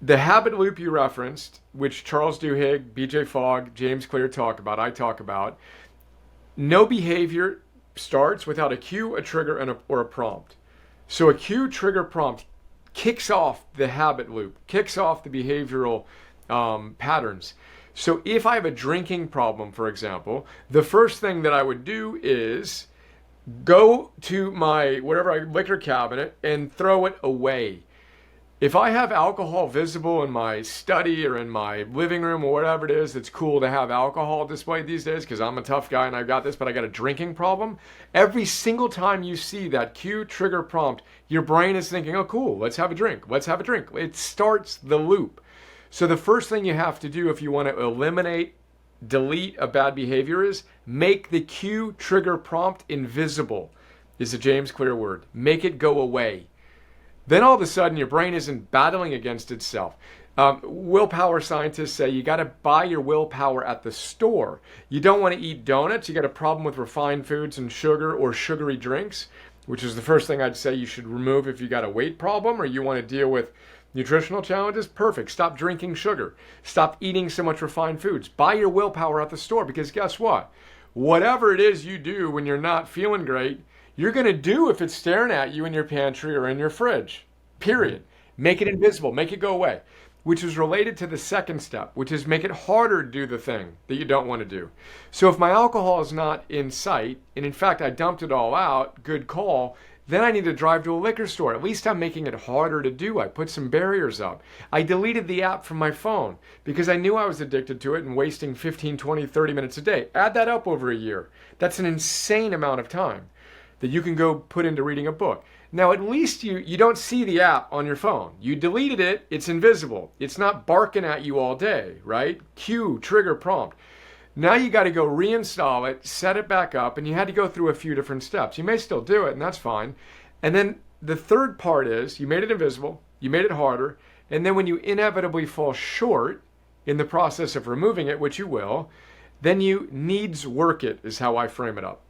The habit loop you referenced, which Charles Duhigg, BJ Fogg, James Clear I talk about. No behavior starts without a cue, a trigger, or a prompt. So a cue, trigger, prompt kicks off the habit loop, kicks off the behavioral patterns. So if I have a drinking problem, for example, the first thing that I would do is go to my liquor cabinet and throw it away. If I have alcohol visible in my study or in my living room or whatever it is, it's cool to have alcohol displayed these days because I'm a tough guy and I've got this, but I got a drinking problem. Every single time you see that cue, trigger, prompt, your brain is thinking, oh, cool, let's have a drink. Let's have a drink. It starts the loop. So the first thing you have to do if you want to eliminate, delete a bad behavior is make the cue, trigger, prompt invisible, is a James Clear word. Make it go away. Then all of a sudden your brain isn't battling against itself. Willpower scientists say you got to buy your willpower at the store. You don't want to eat donuts. You got a problem with refined foods and sugar or sugary drinks, which is the first thing I'd say you should remove if you got a weight problem or you want to deal with nutritional challenges. Perfect. Stop drinking sugar. Stop eating so much refined foods. Buy your willpower at the store because guess what? Whatever it is you do when you're not feeling great, you're going to do if it's staring at you in your pantry or in your fridge, period. Make it invisible, make it go away, which is related to the second step, which is make it harder to do the thing that you don't want to do. So if my alcohol is not in sight, and in fact I dumped it all out, good call, Then I need to drive to a liquor store. At least I'm making it harder to do. I put some barriers up. I deleted the app from my phone because I knew I was addicted to it and wasting 15, 20, 30 minutes a day. Add that up over a year. That's an insane amount of time that you can go put into reading a book. Now, at least you don't see the app on your phone. You deleted it, it's invisible. It's not barking at you all day, right? Cue, trigger, prompt. Now you got to go reinstall it, set it back up, and you had to go through a few different steps. You may still do it, and that's fine. And then the third part is you made it invisible, you made it harder, and then when you inevitably fall short in the process of removing it, which you will, then you needs work it is how I frame it up.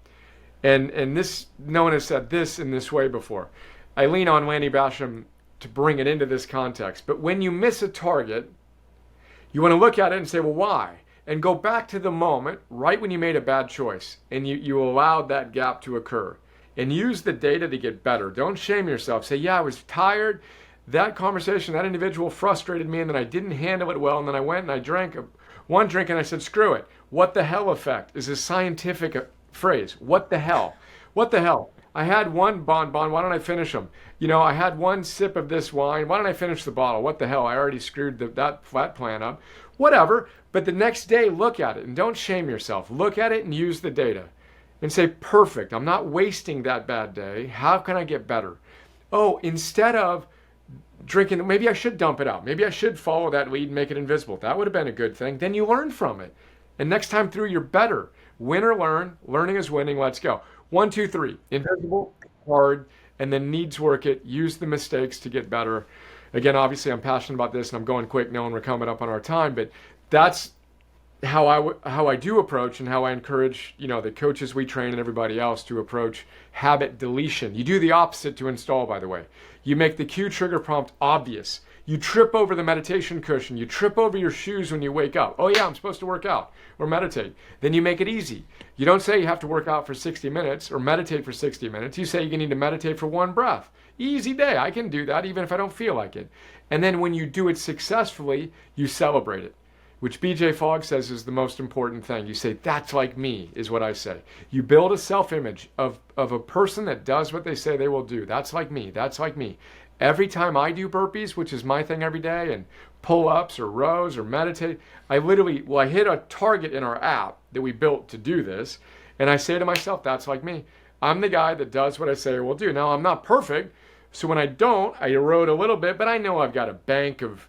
And this, no one has said this in this way before. I lean on Lanny Basham to bring it into this context. But when you miss a target, you want to look at it and say, well, why? And go back to the moment right when you made a bad choice and you allowed that gap to occur. And use the data to get better. Don't shame yourself. Say, yeah, I was tired. That conversation, that individual frustrated me, and then I didn't handle it well. And then I went and I drank one drink and I said, screw it. What the hell effect is a scientific phrase. What the hell? What the hell? I had one bonbon. Why don't I finish them? I had one sip of this wine. Why don't I finish the bottle? What the hell? I already screwed that flat plan up. Whatever. But the next day, look at it and don't shame yourself. Look at it and use the data and say, perfect. I'm not wasting that bad day. How can I get better? Oh, instead of drinking, maybe I should dump it out. Maybe I should follow that lead and make it invisible. That would have been a good thing. Then you learn from it. And next time through, you're better. Win or learn. Learning is winning. Let's go. 1, 2, 3. Invisible, hard, and then needs work it. Use the mistakes to get better. Again, obviously, I'm passionate about this, and I'm going quick knowing we're coming up on our time, but that's how I do approach and how I encourage, the coaches we train and everybody else to approach habit deletion. You do the opposite to install, by the way. You make the cue trigger prompt obvious. You trip over the meditation cushion. You trip over your shoes when you wake up. Oh yeah, I'm supposed to work out or meditate. Then you make it easy. You don't say you have to work out for 60 minutes or meditate for 60 minutes. You say you need to meditate for one breath. Easy day. I can do that even if I don't feel like it. And then when you do it successfully, you celebrate it, which BJ Fogg says is the most important thing. You say, that's like me, is what I say. You build a self-image of a person that does what they say they will do. That's like me. That's like me. Every time I do burpees, which is my thing every day, and pull-ups or rows or meditate, I hit a target in our app that we built to do this, and I say to myself, that's like me. I'm the guy that does what I say I will do. Now, I'm not perfect, so when I don't, I erode a little bit, but I know I've got a bank of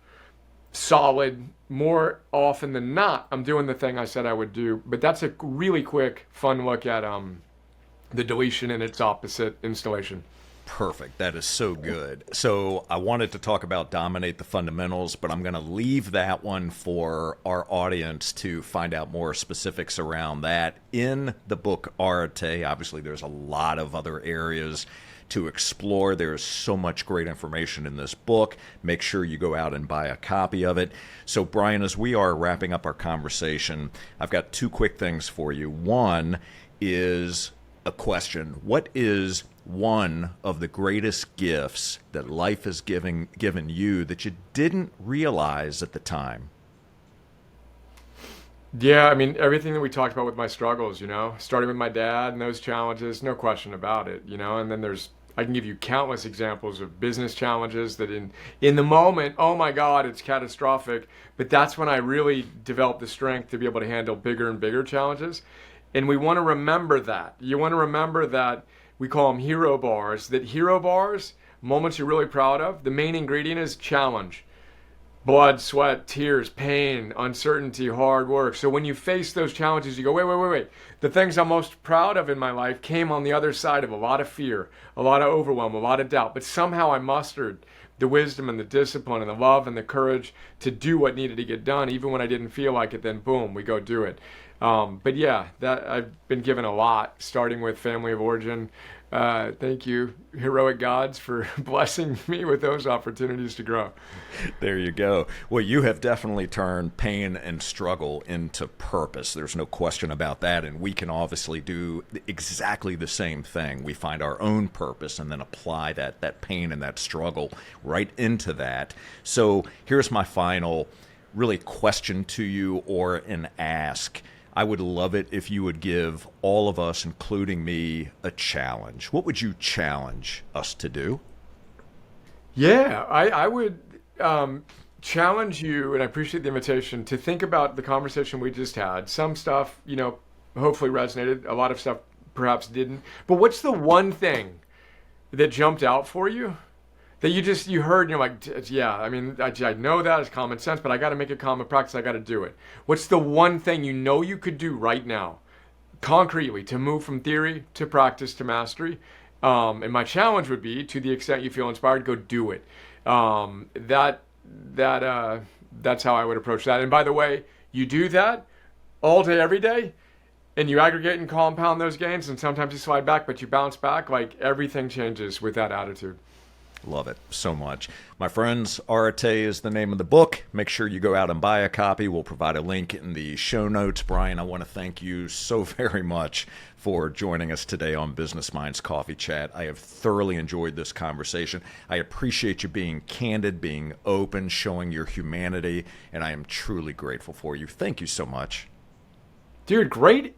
solid. More often than not, I'm doing the thing I said I would do. But that's a really quick, fun look at the deletion and its opposite, installation. Perfect. That is so good. So I wanted to talk about dominate the fundamentals, but I'm going to leave that one for our audience to find out more specifics around that in the book Areté. Obviously, there's a lot of other areas to explore. There's so much great information in this book. Make sure you go out and buy a copy of it. So, Brian, as we are wrapping up our conversation, I've got 2 quick things for you. One is a question. What is one of the greatest gifts that life has given you that you didn't realize at the time? Yeah, I mean, everything that we talked about with my struggles, starting with my dad and those challenges, no question about it, and then I can give you countless examples of business challenges that in the moment, oh my God, it's catastrophic, but that's when I really developed the strength to be able to handle bigger and bigger challenges. And we want to remember that. You want to remember that we call them hero bars, moments you're really proud of, the main ingredient is challenge. Blood, sweat, tears, pain, uncertainty, hard work. So when you face those challenges, you go, wait. The things I'm most proud of in my life came on the other side of a lot of fear, a lot of overwhelm, a lot of doubt. But somehow I mustered the wisdom and the discipline and the love and the courage to do what needed to get done. Even when I didn't feel like it, then boom, we go do it. But yeah, that I've been given a lot, starting with family of origin. Thank you, heroic gods, for blessing me with those opportunities to grow. There you go. Well, you have definitely turned pain and struggle into purpose. There's no question about that. And we can obviously do exactly the same thing. We find our own purpose and then apply that pain and that struggle right into that. So here's my final really question to you, or an ask. I would love it if you would give all of us, including me, a challenge. What would you challenge us to do? Yeah, I would challenge you, and I appreciate the invitation, to think about the conversation we just had. Some stuff, hopefully resonated. A lot of stuff perhaps didn't. But what's the one thing that jumped out for you that you heard and you're like, yeah, I mean, I know that it's common sense, but I got to make it common practice. I got to do it. What's the one thing you could do right now, concretely, to move from theory to practice to mastery? And my challenge would be, to the extent you feel inspired, go do it. That's how I would approach that. And by the way, you do that all day, every day, and you aggregate and compound those gains, and sometimes you slide back, but you bounce back. Like, everything changes with that attitude. Love it so much. My friends, Areté is the name of the book. Make sure you go out and buy a copy. We'll provide a link in the show notes. Brian, I want to thank you so very much for joining us today on Business Minds Coffee Chat. I have thoroughly enjoyed this conversation. I appreciate you being candid, being open, showing your humanity, and I am truly grateful for you. Thank you so much. Dude, great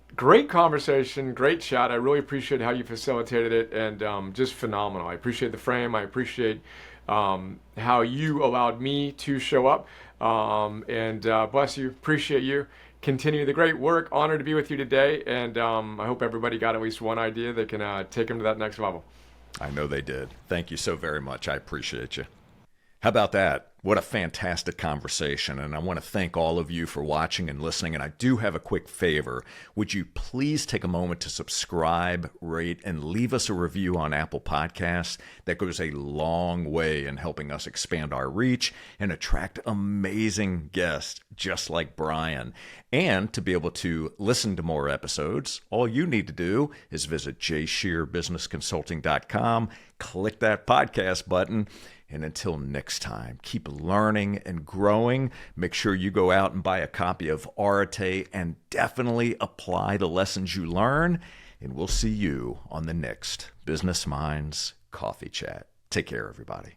conversation, great chat. I really appreciate how you facilitated it, and just phenomenal. I appreciate the frame. I appreciate how you allowed me to show up, and bless you. Appreciate you. Continue the great work. Honored to be with you today, and I hope everybody got at least one idea that can take them to that next level. I know they did. Thank you so very much. I appreciate you. How about that? What a fantastic conversation, and I want to thank all of you for watching and listening, and I do have a quick favor. Would you please take a moment to subscribe, rate, and leave us a review on Apple Podcasts? That goes a long way in helping us expand our reach and attract amazing guests just like Brian. And to be able to listen to more episodes, all you need to do is visit jscherbusinessconsulting.com, click that podcast button, and until next time, keep learning and growing. Make sure you go out and buy a copy of Areté and definitely apply the lessons you learn. And we'll see you on the next Business Minds Coffee Chat. Take care, everybody.